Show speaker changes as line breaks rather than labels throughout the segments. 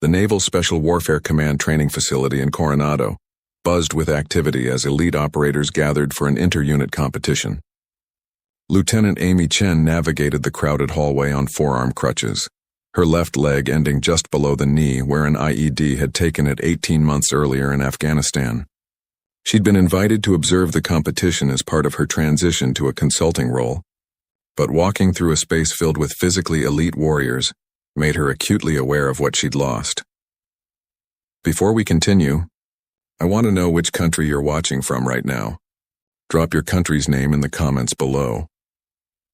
The Naval Special Warfare Command training facility in Coronado buzzed with activity as elite operators gathered for an inter-unit competition. Lieutenant Amy Chen navigated the crowded hallway on forearm crutches, her left leg ending just below the knee where an IED had taken it 18 months earlier in Afghanistan. She'd been invited to observe the competition as part of her transition to a consulting role, but walking through a space filled with physically elite warriors made her acutely aware of what she'd lost. Before we continue, I want to know which country you're watching from right now. Drop your country's name in the comments below.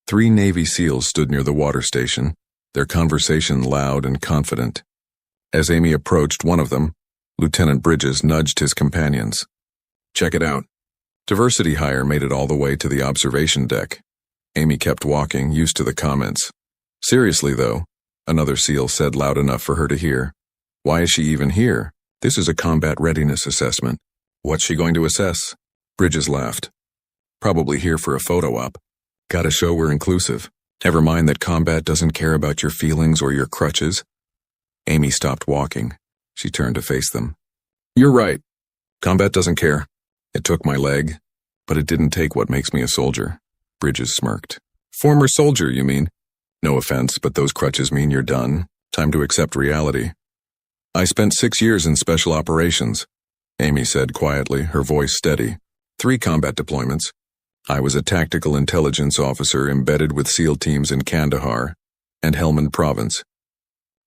3 Navy SEALs stood near the water station, their conversation loud and confident. As Amy approached one of them, Lieutenant Bridges nudged his companions. "Check it out." Diversity hire made it all the way to the observation deck. Amy kept walking, used to the comments. "Seriously, though," another SEAL said loud enough for her to hear. "Why is she even here? This is a combat readiness assessment. What's she going to assess?" Bridges laughed. "Probably here for a photo op. Gotta show we're inclusive. Never mind that combat doesn't care about your feelings or your crutches." Amy stopped walking. She turned to face them. "You're right. Combat doesn't care. It took my leg, but it didn't take what makes me a soldier." Bridges smirked. "Former soldier, you mean? No offense, but those crutches mean you're done. Time to accept reality." "I spent 6 years in special operations," Amy said quietly, her voice steady. 3 combat deployments. I was a tactical intelligence officer embedded with SEAL teams in Kandahar and Helmand Province.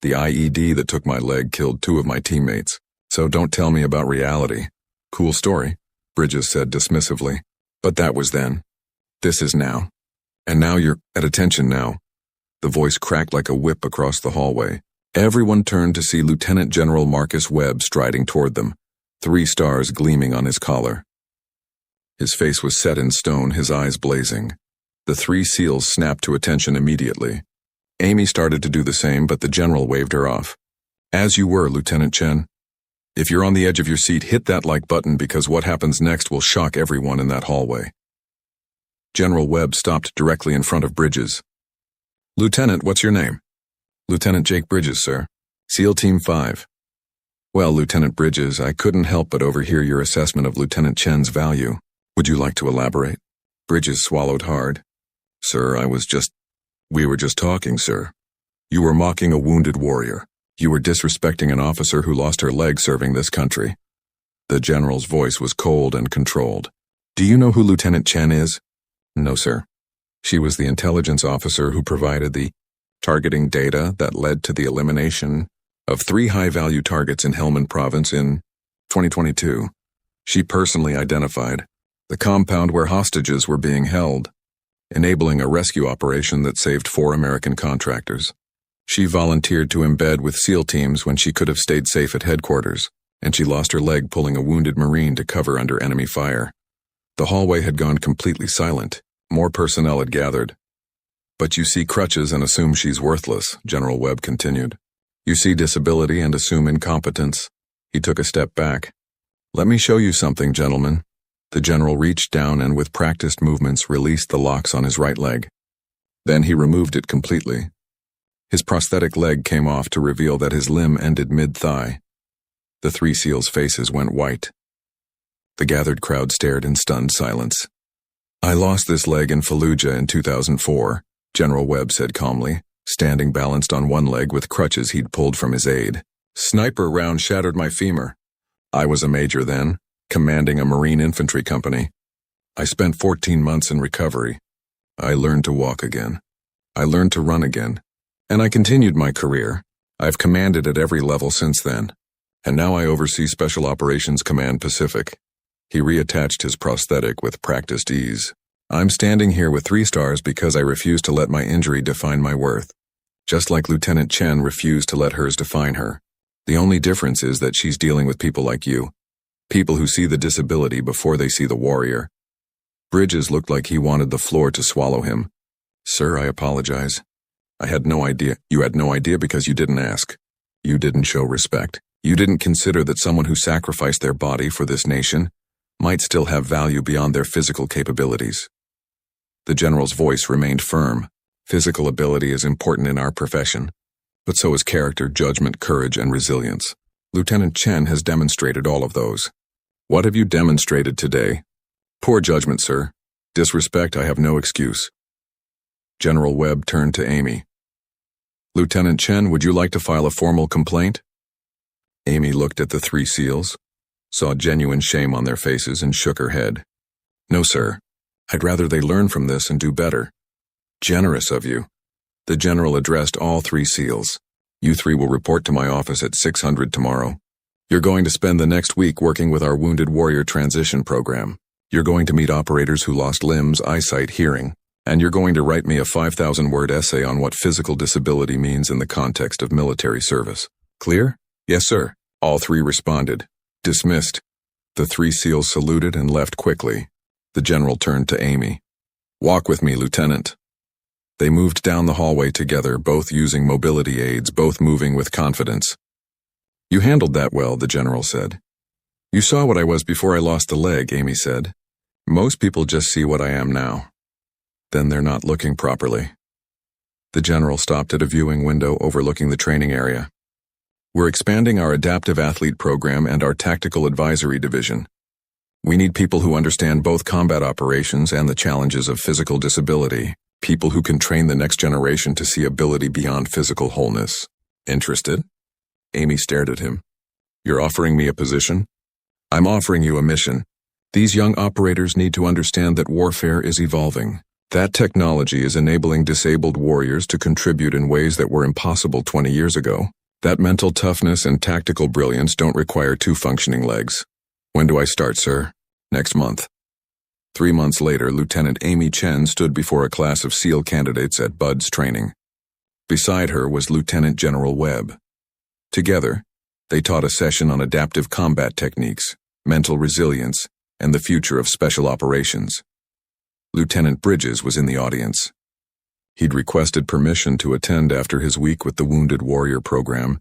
The IED that took my leg killed 2 of my teammates, so don't tell me about reality." "Cool story," Bridges said dismissively. "But that was then. This is now. And now you're at attention now." The voice cracked like a whip across the hallway. Everyone turned to see Lieutenant General Marcus Webb striding toward them, 3 stars gleaming on his collar. His face was set in stone, his eyes blazing. The 3 SEALs snapped to attention immediately. Amy started to do the same, but the general waved her off. "As you were, Lieutenant Chen. If you're on the edge of your seat, hit that like button because what happens next will shock everyone in that hallway." General Webb stopped directly in front of Bridges. "Lieutenant, what's your name?" "Lieutenant Jake Bridges, sir. SEAL Team 5. "Well, Lieutenant Bridges, I couldn't help but overhear your assessment of Lieutenant Chen's value. Would you like to elaborate?" Bridges swallowed hard. "Sir, we were just talking, sir. You were mocking a wounded warrior. You were disrespecting an officer who lost her leg serving this country." The general's voice was cold and controlled. "Do you know who Lieutenant Chen is?" "No, sir." "She was the intelligence officer who provided the targeting data that led to the elimination of 3 high-value targets in Helmand Province in 2022. She personally identified the compound where hostages were being held, enabling a rescue operation that saved 4 American contractors. She volunteered to embed with SEAL teams when she could have stayed safe at headquarters, and she lost her leg pulling a wounded Marine to cover under enemy fire. The hallway had gone completely silent. More personnel had gathered. "But you see crutches and assume she's worthless," General Webb continued. "You see disability and assume incompetence." He took a step back. "Let me show you something, gentlemen." The general reached down and with practiced movements released the locks on his right leg. Then he removed it completely. His prosthetic leg came off to reveal that his limb ended mid-thigh. The 3 SEALs' faces went white. The gathered crowd stared in stunned silence. "I lost this leg in Fallujah in 2004, General Webb said calmly, standing balanced on one leg with crutches he'd pulled from his aide. "Sniper round shattered my femur. I was a major then, commanding a Marine infantry company. I spent 14 months in recovery. I learned to walk again. I learned to run again. And I continued my career. I've commanded at every level since then. And now I oversee Special Operations Command Pacific." He reattached his prosthetic with practiced ease. "I'm standing here with 3 stars because I refuse to let my injury define my worth. Just like Lieutenant Chen refused to let hers define her. The only difference is that she's dealing with people like you. People who see the disability before they see the warrior." Bridges looked like he wanted the floor to swallow him. "Sir, I apologize. I had no idea." "You had no idea because you didn't ask. You didn't show respect. You didn't consider that someone who sacrificed their body for this nation might still have value beyond their physical capabilities." The general's voice remained firm. "Physical ability is important in our profession, but so is character, judgment, courage, and resilience. Lieutenant Chen has demonstrated all of those. What have you demonstrated today? Poor judgment, sir. Disrespect, I have no excuse. General Webb turned to Amy. Lieutenant Chen, would you like to file a formal complaint? Amy looked at the 3 SEALs, saw genuine shame on their faces, and shook her head. No, sir. I'd rather they learn from this and do better. Generous of you. The general addressed all 3 SEALs. You 3 will report to my office at 600 tomorrow. You're going to spend the next week working with our Wounded Warrior Transition Program. You're going to meet operators who lost limbs, eyesight, hearing, and you're going to write me a 5,000-word essay on what physical disability means in the context of military service. Clear? Yes, sir. All 3 responded. Dismissed. The 3 SEALs saluted and left quickly. The general turned to Amy. Walk with me, Lieutenant. They moved down the hallway together, both using mobility aids, both moving with confidence. You handled that well, the general said. You saw what I was before I lost the leg, Amy said. Most people just see what I am now. Then they're not looking properly. The general stopped at a viewing window overlooking the training area. We're expanding our adaptive athlete program and our tactical advisory division. We need people who understand both combat operations and the challenges of physical disability, people who can train the next generation to see ability beyond physical wholeness. Interested? Amy stared at him. You're offering me a position? I'm offering you a mission. These young operators need to understand that warfare is evolving. That technology is enabling disabled warriors to contribute in ways that were impossible 20 years ago. That mental toughness and tactical brilliance don't require 2 functioning legs. When do I start, sir? Next month. 3 months later, Lieutenant Amy Chen stood before a class of SEAL candidates at Bud's training. Beside her was Lieutenant General Webb. Together, they taught a session on adaptive combat techniques, mental resilience, and the future of special operations. Lieutenant Bridges was in the audience. He'd requested permission to attend after his week with the Wounded Warrior program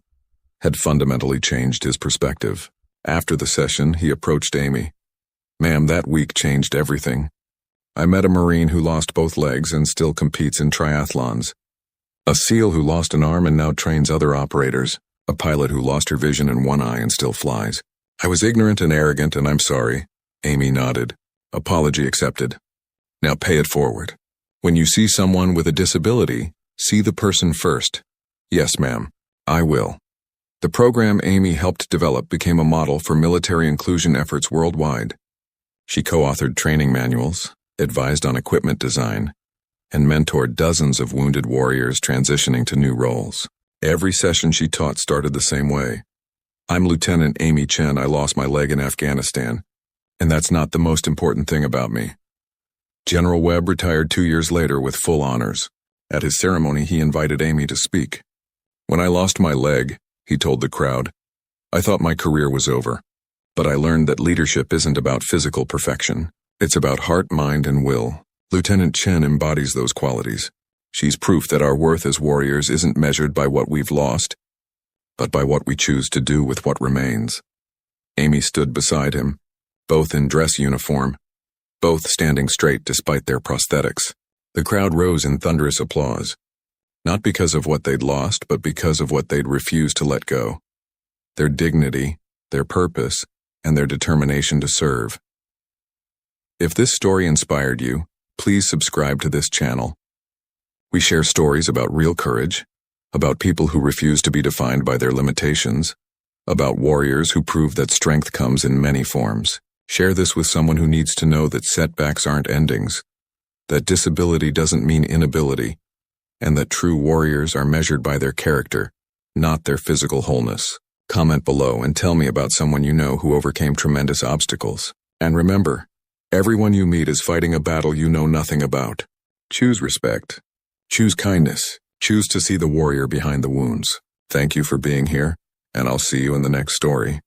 had fundamentally changed his perspective. After the session, he approached Amy. Ma'am, that week changed everything. I met a Marine who lost both legs and still competes in triathlons. A SEAL who lost an arm and now trains other operators. A pilot who lost her vision in one eye and still flies. I was ignorant and arrogant, and I'm sorry. Amy nodded. Apology accepted. Now pay it forward. When you see someone with a disability, see the person first. Yes, ma'am. I will. The program Amy helped develop became a model for military inclusion efforts worldwide. She co-authored training manuals, advised on equipment design, and mentored dozens of wounded warriors transitioning to new roles. Every session she taught started the same way. I'm Lieutenant Amy Chen. I lost my leg in Afghanistan, and that's not the most important thing about me. General Webb retired 2 years later with full honors. At his ceremony, he invited Amy to speak. When I lost my leg, he told the crowd, I thought my career was over. But I learned that leadership isn't about physical perfection. It's about heart, mind, and will. Lieutenant Chen embodies those qualities. She's proof that our worth as warriors isn't measured by what we've lost, but by what we choose to do with what remains. Amy stood beside him, both in dress uniform, both standing straight despite their prosthetics. The crowd rose in thunderous applause, not because of what they'd lost, but because of what they'd refused to let go. Their dignity, their purpose, and their determination to serve. If this story inspired you, please subscribe to this channel. We share stories about real courage, about people who refuse to be defined by their limitations, about warriors who prove that strength comes in many forms. Share this with someone who needs to know that setbacks aren't endings, that disability doesn't mean inability, and that true warriors are measured by their character, not their physical wholeness. Comment below and tell me about someone you know who overcame tremendous obstacles. And remember, everyone you meet is fighting a battle you know nothing about. Choose respect. Choose kindness. Choose to see the warrior behind the wounds. Thank you for being here, and I'll see you in the next story.